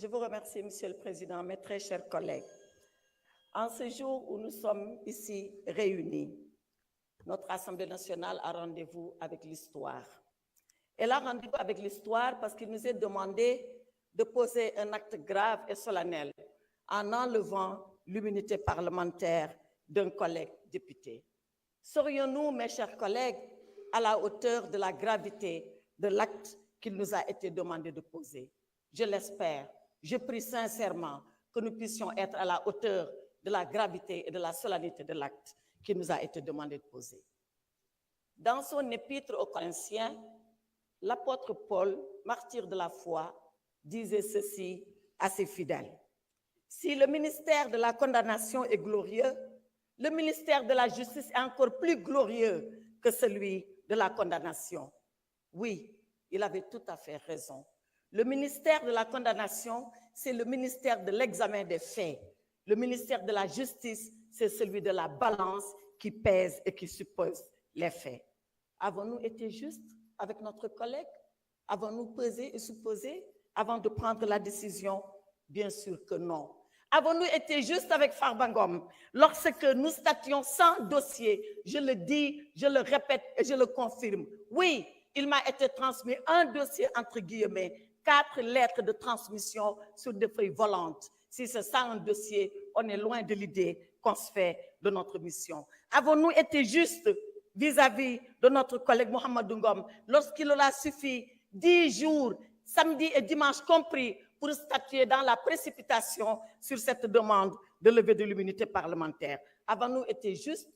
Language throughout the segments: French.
Je vous remercie, Monsieur le Président, mes très chers collègues. En ce jour où nous sommes ici réunis, notre Assemblée nationale a rendez-vous avec l'histoire. Elle a rendez-vous avec l'histoire parce qu'il nous est demandé de poser un acte grave et solennel en enlevant l'immunité parlementaire d'un collègue député. Serions-nous, mes chers collègues, à la hauteur de la gravité de l'acte qu'il nous a été demandé de poser? Je l'espère. Je prie sincèrement que nous puissions être à la hauteur de la gravité et de la solennité de l'acte qui nous a été demandé de poser. Dans son épître aux Corinthiens, l'apôtre Paul, martyr de la foi, disait ceci à ses fidèles. Si le ministère de la condamnation est glorieux, le ministère de la justice est encore plus glorieux que celui de la condamnation. Oui, il avait tout à fait raison. Le ministère de la condamnation, c'est le ministère de l'examen des faits. Le ministère de la justice, c'est celui de la balance qui pèse et qui suppose les faits. Avons-nous été justes avec notre collègue? Avons-nous pesé et supposé avant de prendre la décision? Bien sûr que non. Avons-nous été justes avec Farba Ngom lorsque nous stations sans dossier? Je le dis, je le répète et je le confirme. Oui, il m'a été transmis un dossier entre guillemets, 4 lettres de transmission sur des feuilles volantes. Si c'est ça un dossier, on est loin de l'idée qu'on se fait de notre mission. Avons-nous été justes vis-à-vis de notre collègue Mohamed Ngom lorsqu'il aura suffi 10 jours, samedi et dimanche compris, pour statuer dans la précipitation sur cette demande de levée de l'immunité parlementaire? Avons-nous été justes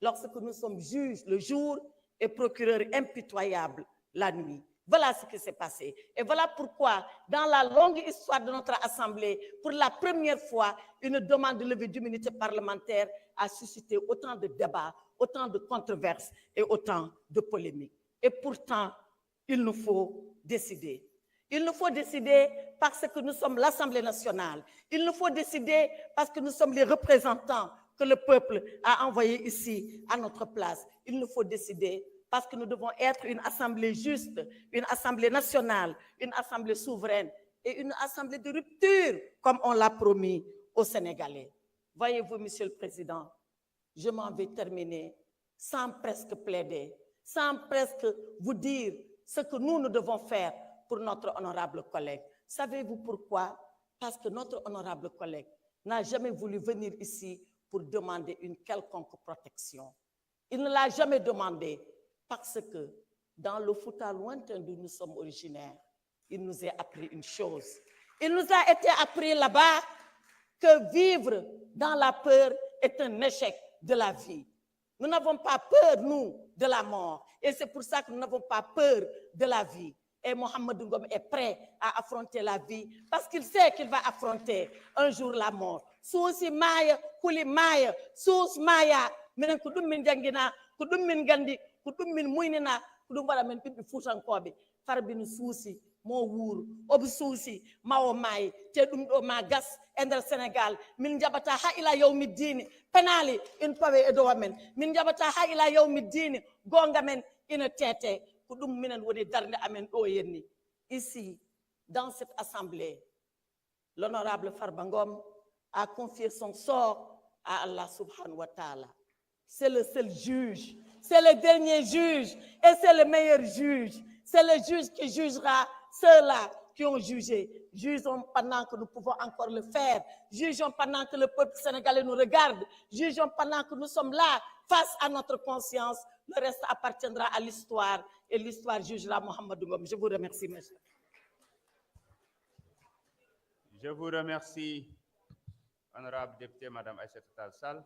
lorsque nous sommes juges le jour et procureurs impitoyables la nuit? Voilà ce qui s'est passé. Et voilà pourquoi, dans la longue histoire de notre Assemblée, pour la première fois, une demande de levée d'immunité parlementaire a suscité autant de débats, autant de controverses et autant de polémiques. Et pourtant, il nous faut décider. Il nous faut décider parce que nous sommes l'Assemblée nationale. Il nous faut décider parce que nous sommes les représentants que le peuple a envoyés ici à notre place. Il nous faut décider parce que nous devons être une assemblée juste, une assemblée nationale, une assemblée souveraine et une assemblée de rupture, comme on l'a promis aux Sénégalais. Voyez-vous, Monsieur le Président, je m'en vais terminer sans presque plaider, sans presque vous dire ce que nous devons faire pour notre honorable collègue. Savez-vous pourquoi? Parce que notre honorable collègue n'a jamais voulu venir ici pour demander une quelconque protection. Il ne l'a jamais demandé parce que dans le Fouta lointain d'où nous sommes originaires, il nous a appris une chose. Il nous a été appris là-bas que vivre dans la peur est un échec de la vie. Nous n'avons pas peur, nous, de la mort. Et c'est pour ça que nous n'avons pas peur de la vie. Et Mohamed Ngom est prêt à affronter la vie parce qu'il sait qu'il va affronter un jour la mort. Sousi maya, kuli maya, sous maya, menen kudum min jangina, kudum min gandi, kudum min muinina, kudum wala men pipi futankobe, farbin sousi, mo wour, ob sousi, mao mai, te dum do ma gas, endel Sénégal, min jabata ha ila yawmi dini, penali, in pawe edo men, min jabata ha ila yawmi dini, gonga men, ina tete, ici, dans cette assemblée, l'honorable Farba Ngom a confié son sort à Allah subhanahu wa ta'ala. C'est le seul juge, c'est le dernier juge et c'est le meilleur juge. C'est le juge qui jugera ceux-là qui ont jugé. Jugeons pendant que nous pouvons encore le faire. Jugeons pendant que le peuple sénégalais nous regarde. Jugeons pendant que nous sommes là, face à notre conscience. Le reste appartiendra à l'histoire et l'histoire jugera Mohamed Ngom. Je vous remercie, monsieur. Je vous remercie, honorable député, Madame Aïssatou Tall Sall.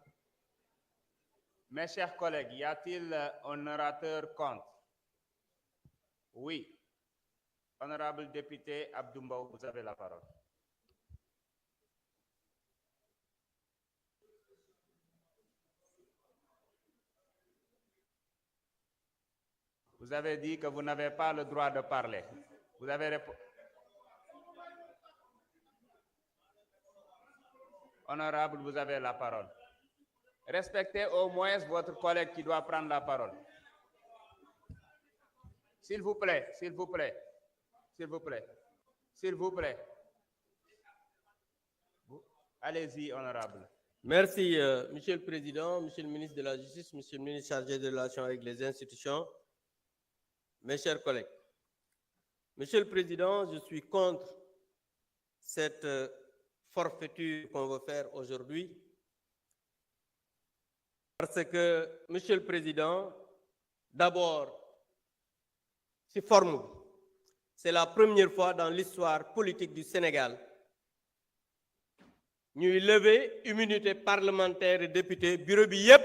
Mes chers collègues, y a-t-il un orateur contre? Oui. Honorable député Abdou Mbow, vous avez la parole. Vous avez dit que vous n'avez pas le droit de parler. Vous avez répondu. Honorable, vous avez la parole. Respectez au moins votre collègue qui doit prendre la parole. S'il vous plaît, s'il vous plaît, s'il vous plaît, s'il vous plaît. Allez-y, honorable. Merci, Monsieur le Président, Monsieur le ministre de la Justice, Monsieur le ministre chargé des relations avec les institutions, mes chers collègues. Monsieur le Président, je suis contre cette forfaiture qu'on veut faire aujourd'hui parce que, Monsieur le Président, d'abord, c'est formidable. C'est la première fois dans l'histoire politique du Sénégal ñuy lever immunité parlementaire et député bureau bi yépp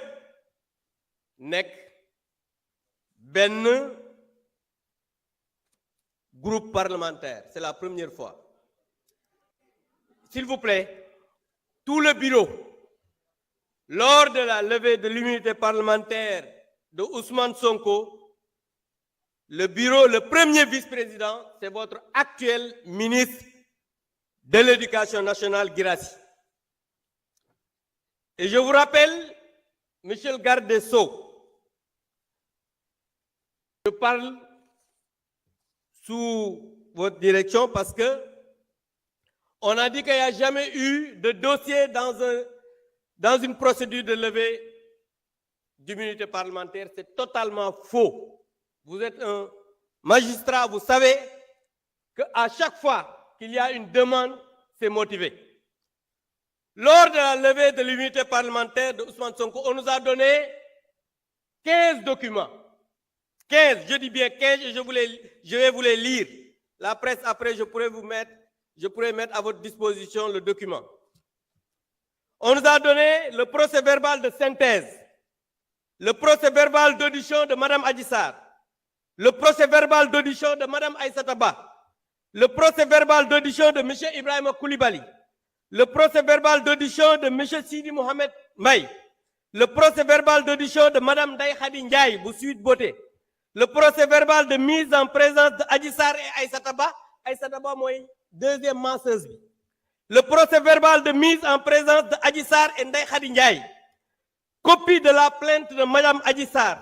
nekk benn groupe parlementaire. C'est la première fois. S'il vous plaît, tout le bureau, lors de la levée de l'immunité parlementaire de Ousmane Sonko, le bureau, le premier vice-président, c'est votre actuel ministre de l'Éducation nationale, Guirassy. Et je vous rappelle, Monsieur le garde des Sceaux, je parle sous votre direction parce que on a dit qu'il n'y a jamais eu de dossier dans une procédure de levée d'immunité parlementaire. C'est totalement faux. Vous êtes un magistrat, vous savez qu'à chaque fois qu'il y a une demande, c'est motivé. Lors de la levée de l'immunité parlementaire de Ousmane Sonko, on nous a donné 15 documents. 15, je dis bien 15, et je vais vous les lire. La presse, après, je pourrais mettre à votre disposition le document. On nous a donné le procès-verbal de synthèse, le procès-verbal d'audition de Mme Adji Sarr, le procès-verbal d'audition de Mme Aïssata Ba, le procès-verbal d'audition de M. Ibrahima Koulibaly, le procès-verbal d'audition de M. Sidi Mohamed Maï, le procès-verbal d'audition de Mme Ndeye Khady Ndiaye, Boussouid Boté, le procès-verbal de mise en présence de Adji Sarr et Aïssata Ba mooy deuxième masseuse bi, le procès-verbal de mise en présence de Adji Sarr et Ndeye Khady Ndiaye, copie de la plainte de Mme Adji Sarr,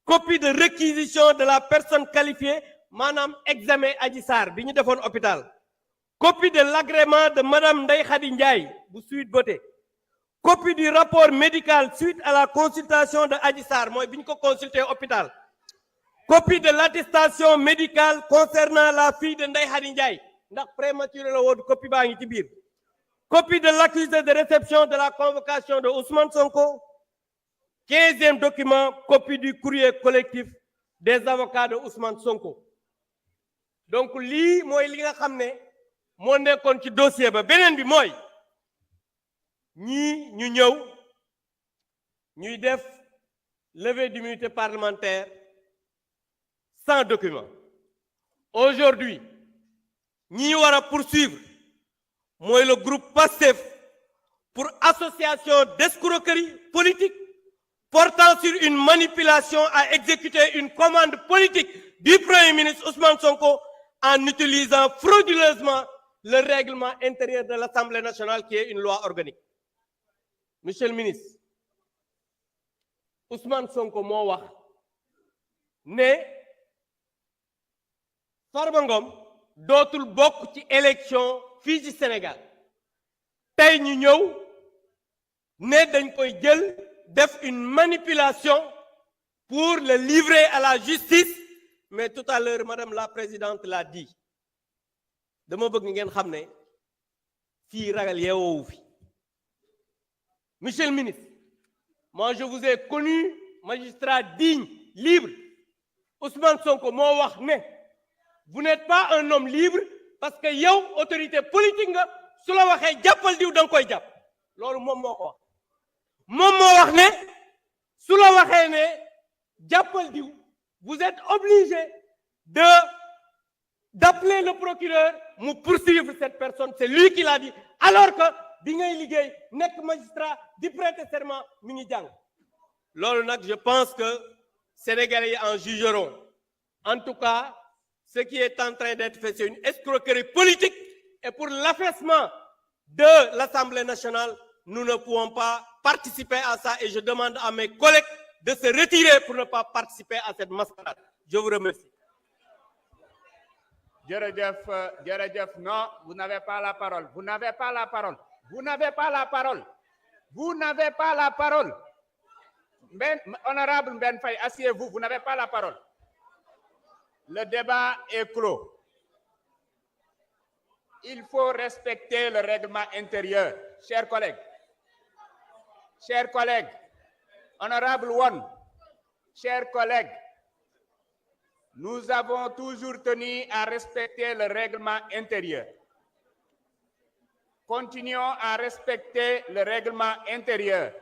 copie de réquisition de la personne qualifiée, maanaam examen Adji Sarr bi ñu defoon hôpital, copie de l'agrément de Mme Ndeye Khady Ndiaye bu Sweet Beauté, copie du rapport médical suite à la consultation de Adji Sarr mooy bi ñu ko consulté hôpital, copie de l'attestation médicale concernant la fille de Ndeye Khady Ndiaye ndax prématuré la woon copie baa ngi ci biir, copie de l'accusé de réception de la convocation de Ousmane Sonko, 15e document, copie du courrier collectif des avocats de Ousmane Sonko. Donc lii mooy li nga xam ne moo nekkoon ci dossier ba. Beneen bi mooy ñii ñu ñëw ñuy def levée d'immunité parlementaire sans document. Aujourd'hui ñi war a poursuivre mooy le groupe PASTEF pour association d'escroquerie politique portant sur une manipulation à exécuter une commande politique du Premier ministre Ousmane Sonko en utilisant frauduleusement le règlement intérieur de l'Assemblée nationale qui est une loi organique. Monsieur le ministre, Ousmane Sonko moo wax ne Farba Ngom dootul bokk ci élection fii ci Sénégal. Tey ñu ñëw ne dañ koy jël def une manipulation pour le livrer à la justice, mais tout à l'heure madame la présidente l'a dit. Dama bëgg ngeen xam ne fii ragal yeewoowu fi. Monsieur le ministre, moi je vous ai connu magistrat digne, libre. Ousmane Sonko moo wax ne vous n'êtes pas un homme libre parce que yow autorité politique nga, su la waxee jàppal diw da nga koy jàpp. Loolu moom moo ko wax. Moom moo wax ne su la waxee ne jàppal diw, vous êtes obligé d'appeler le procureur mu poursuivre cette personne. C'est lui qui l'a dit, alors que bi ngay liggéey nekk magistrat di prêter serment mi ngi jàng. Loolu nag je pense que Sénégalais yi en jugeront. En tout cas, ce qui est en train d'être fait, c'est une escroquerie politique, et pour l'affaissement de l'Assemblée nationale, nous ne pouvons pas participer à ça, et je demande à mes collègues de se retirer pour ne pas participer à cette mascarade. Je vous remercie. Jërëjëf, non, vous n'avez pas la parole. Vous n'avez pas la parole. Vous n'avez pas la parole. Vous n'avez pas la parole. Honorable Ben Faye, asseyez-vous, vous n'avez pas la parole. Le débat est clos. Il faut respecter le règlement intérieur. Chers collègues, Honorable One, chers collègues, nous avons toujours tenu à respecter le règlement intérieur. Continuons à respecter le règlement intérieur.